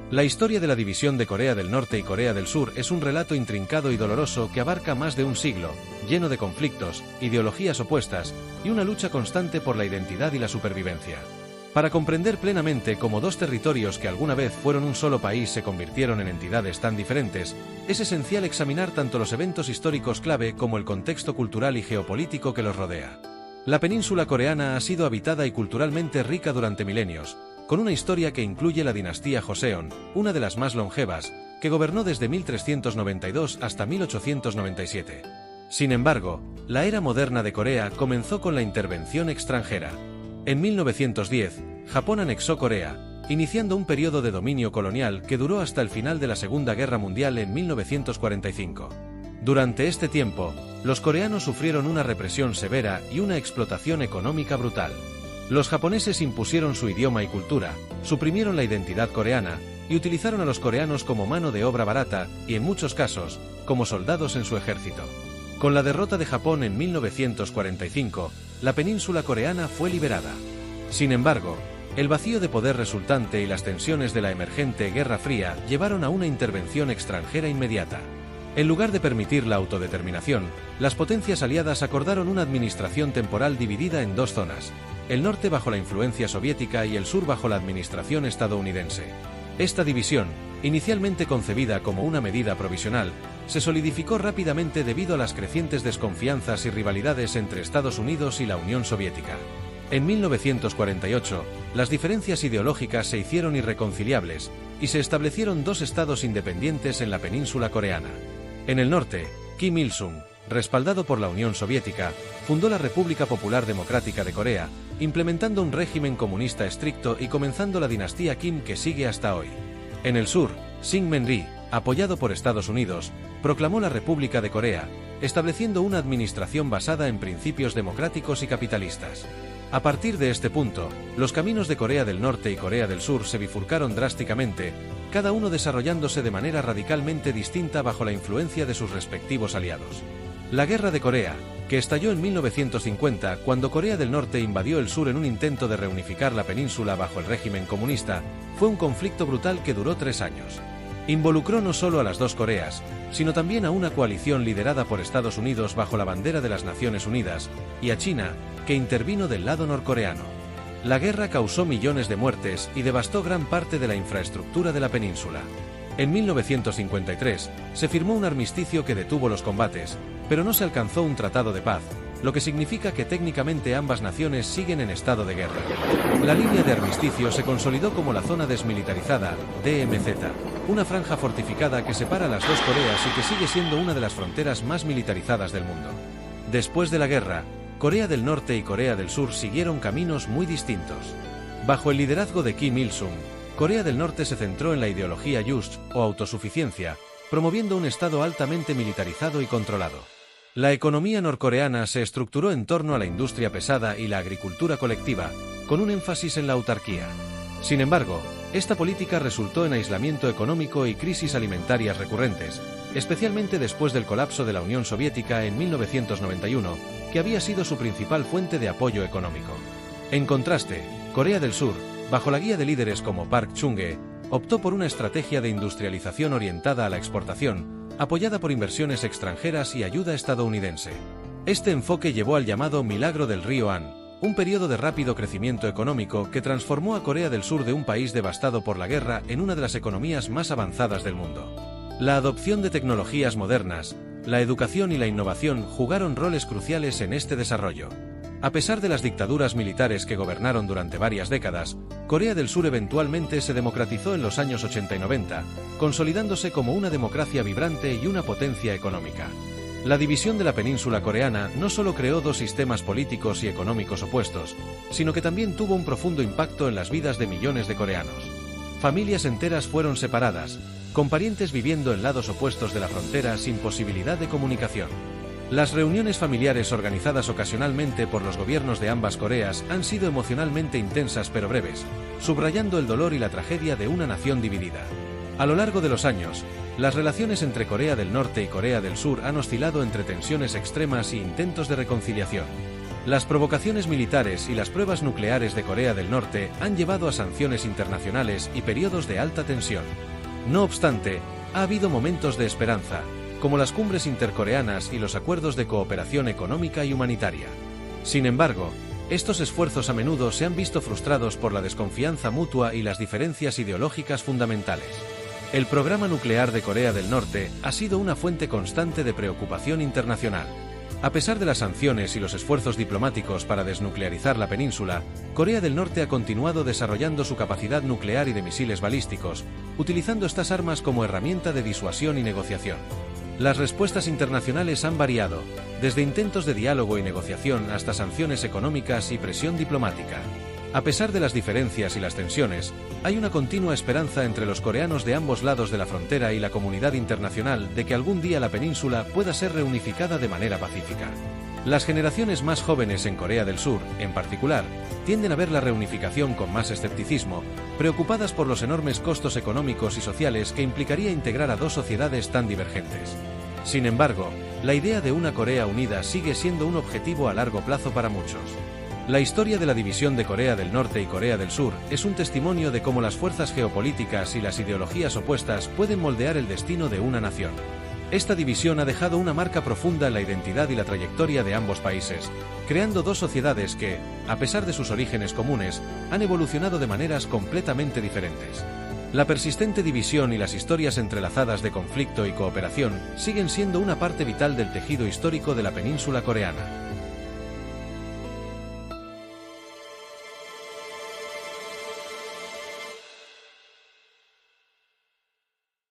La historia de la división de Corea del Norte y Corea del Sur es un relato intrincado y doloroso que abarca más de un siglo, lleno de conflictos, ideologías opuestas y una lucha constante por la identidad y la supervivencia. Para comprender plenamente cómo dos territorios que alguna vez fueron un solo país se convirtieron en entidades tan diferentes, es esencial examinar tanto los eventos históricos clave como el contexto cultural y geopolítico que los rodea. La península coreana ha sido habitada y culturalmente rica durante milenios, con una historia que incluye la dinastía Joseon, una de las más longevas, que gobernó desde 1392 hasta 1897. Sin embargo, la era moderna de Corea comenzó con la intervención extranjera. En 1910, Japón anexó Corea, iniciando un periodo de dominio colonial que duró hasta el final de la Segunda Guerra Mundial en 1945. Durante este tiempo, los coreanos sufrieron una represión severa y una explotación económica brutal. Los japoneses impusieron su idioma y cultura, suprimieron la identidad coreana y utilizaron a los coreanos como mano de obra barata y, en muchos casos, como soldados en su ejército. Con la derrota de Japón en 1945, la península coreana fue liberada. Sin embargo, el vacío de poder resultante y las tensiones de la emergente Guerra Fría llevaron a una intervención extranjera inmediata. En lugar de permitir la autodeterminación, las potencias aliadas acordaron una administración temporal dividida en dos zonas, el norte bajo la influencia soviética y el sur bajo la administración estadounidense. Esta división, inicialmente concebida como una medida provisional, se solidificó rápidamente debido a las crecientes desconfianzas y rivalidades entre Estados Unidos y la Unión Soviética. En 1948, las diferencias ideológicas se hicieron irreconciliables y se establecieron dos estados independientes en la península coreana. En el norte, Kim Il-sung, respaldado por la Unión Soviética, fundó la República Popular Democrática de Corea, implementando un régimen comunista estricto y comenzando la dinastía Kim que sigue hasta hoy. En el sur, Syngman-rhee, apoyado por Estados Unidos, proclamó la República de Corea, estableciendo una administración basada en principios democráticos y capitalistas. A partir de este punto, los caminos de Corea del Norte y Corea del Sur se bifurcaron drásticamente, cada uno desarrollándose de manera radicalmente distinta bajo la influencia de sus respectivos aliados. La Guerra de Corea, que estalló en 1950 cuando Corea del Norte invadió el sur en un intento de reunificar la península bajo el régimen comunista, fue un conflicto brutal que duró 3 años. Involucró no solo a las dos Coreas, sino también a una coalición liderada por Estados Unidos bajo la bandera de las Naciones Unidas, y a China, que intervino del lado norcoreano. La guerra causó millones de muertes y devastó gran parte de la infraestructura de la península. En 1953, se firmó un armisticio que detuvo los combates, pero no se alcanzó un tratado de paz, lo que significa que técnicamente ambas naciones siguen en estado de guerra. La línea de armisticio se consolidó como la zona desmilitarizada, DMZ, una franja fortificada que separa las dos Coreas y que sigue siendo una de las fronteras más militarizadas del mundo. Después de la guerra, Corea del Norte y Corea del Sur siguieron caminos muy distintos. Bajo el liderazgo de Kim Il-sung, Corea del Norte se centró en la ideología Juche, o autosuficiencia, promoviendo un estado altamente militarizado y controlado. La economía norcoreana se estructuró en torno a la industria pesada y la agricultura colectiva, con un énfasis en la autarquía. Sin embargo, esta política resultó en aislamiento económico y crisis alimentarias recurrentes, especialmente después del colapso de la Unión Soviética en 1991, que había sido su principal fuente de apoyo económico. En contraste, Corea del Sur, bajo la guía de líderes como Park Chung-hee, optó por una estrategia de industrialización orientada a la exportación, apoyada por inversiones extranjeras y ayuda estadounidense. Este enfoque llevó al llamado Milagro del Río Han, un periodo de rápido crecimiento económico que transformó a Corea del Sur de un país devastado por la guerra en una de las economías más avanzadas del mundo. La adopción de tecnologías modernas, la educación y la innovación jugaron roles cruciales en este desarrollo. A pesar de las dictaduras militares que gobernaron durante varias décadas, Corea del Sur eventualmente se democratizó en los años 80 y 90, consolidándose como una democracia vibrante y una potencia económica. La división de la península coreana no solo creó dos sistemas políticos y económicos opuestos, sino que también tuvo un profundo impacto en las vidas de millones de coreanos. Familias enteras fueron separadas, con parientes viviendo en lados opuestos de la frontera sin posibilidad de comunicación. Las reuniones familiares organizadas ocasionalmente por los gobiernos de ambas Coreas han sido emocionalmente intensas pero breves, subrayando el dolor y la tragedia de una nación dividida. A lo largo de los años, las relaciones entre Corea del Norte y Corea del Sur han oscilado entre tensiones extremas e intentos de reconciliación. Las provocaciones militares y las pruebas nucleares de Corea del Norte han llevado a sanciones internacionales y periodos de alta tensión. No obstante, ha habido momentos de esperanza, como las cumbres intercoreanas y los acuerdos de cooperación económica y humanitaria. Sin embargo, estos esfuerzos a menudo se han visto frustrados por la desconfianza mutua y las diferencias ideológicas fundamentales. El programa nuclear de Corea del Norte ha sido una fuente constante de preocupación internacional. A pesar de las sanciones y los esfuerzos diplomáticos para desnuclearizar la península, Corea del Norte ha continuado desarrollando su capacidad nuclear y de misiles balísticos, utilizando estas armas como herramienta de disuasión y negociación. Las respuestas internacionales han variado, desde intentos de diálogo y negociación hasta sanciones económicas y presión diplomática. A pesar de las diferencias y las tensiones, hay una continua esperanza entre los coreanos de ambos lados de la frontera y la comunidad internacional de que algún día la península pueda ser reunificada de manera pacífica. Las generaciones más jóvenes en Corea del Sur, en particular, tienden a ver la reunificación con más escepticismo, preocupadas por los enormes costos económicos y sociales que implicaría integrar a dos sociedades tan divergentes. Sin embargo, la idea de una Corea unida sigue siendo un objetivo a largo plazo para muchos. La historia de la división de Corea del Norte y Corea del Sur es un testimonio de cómo las fuerzas geopolíticas y las ideologías opuestas pueden moldear el destino de una nación. Esta división ha dejado una marca profunda en la identidad y la trayectoria de ambos países, creando dos sociedades que, a pesar de sus orígenes comunes, han evolucionado de maneras completamente diferentes. La persistente división y las historias entrelazadas de conflicto y cooperación siguen siendo una parte vital del tejido histórico de la península coreana.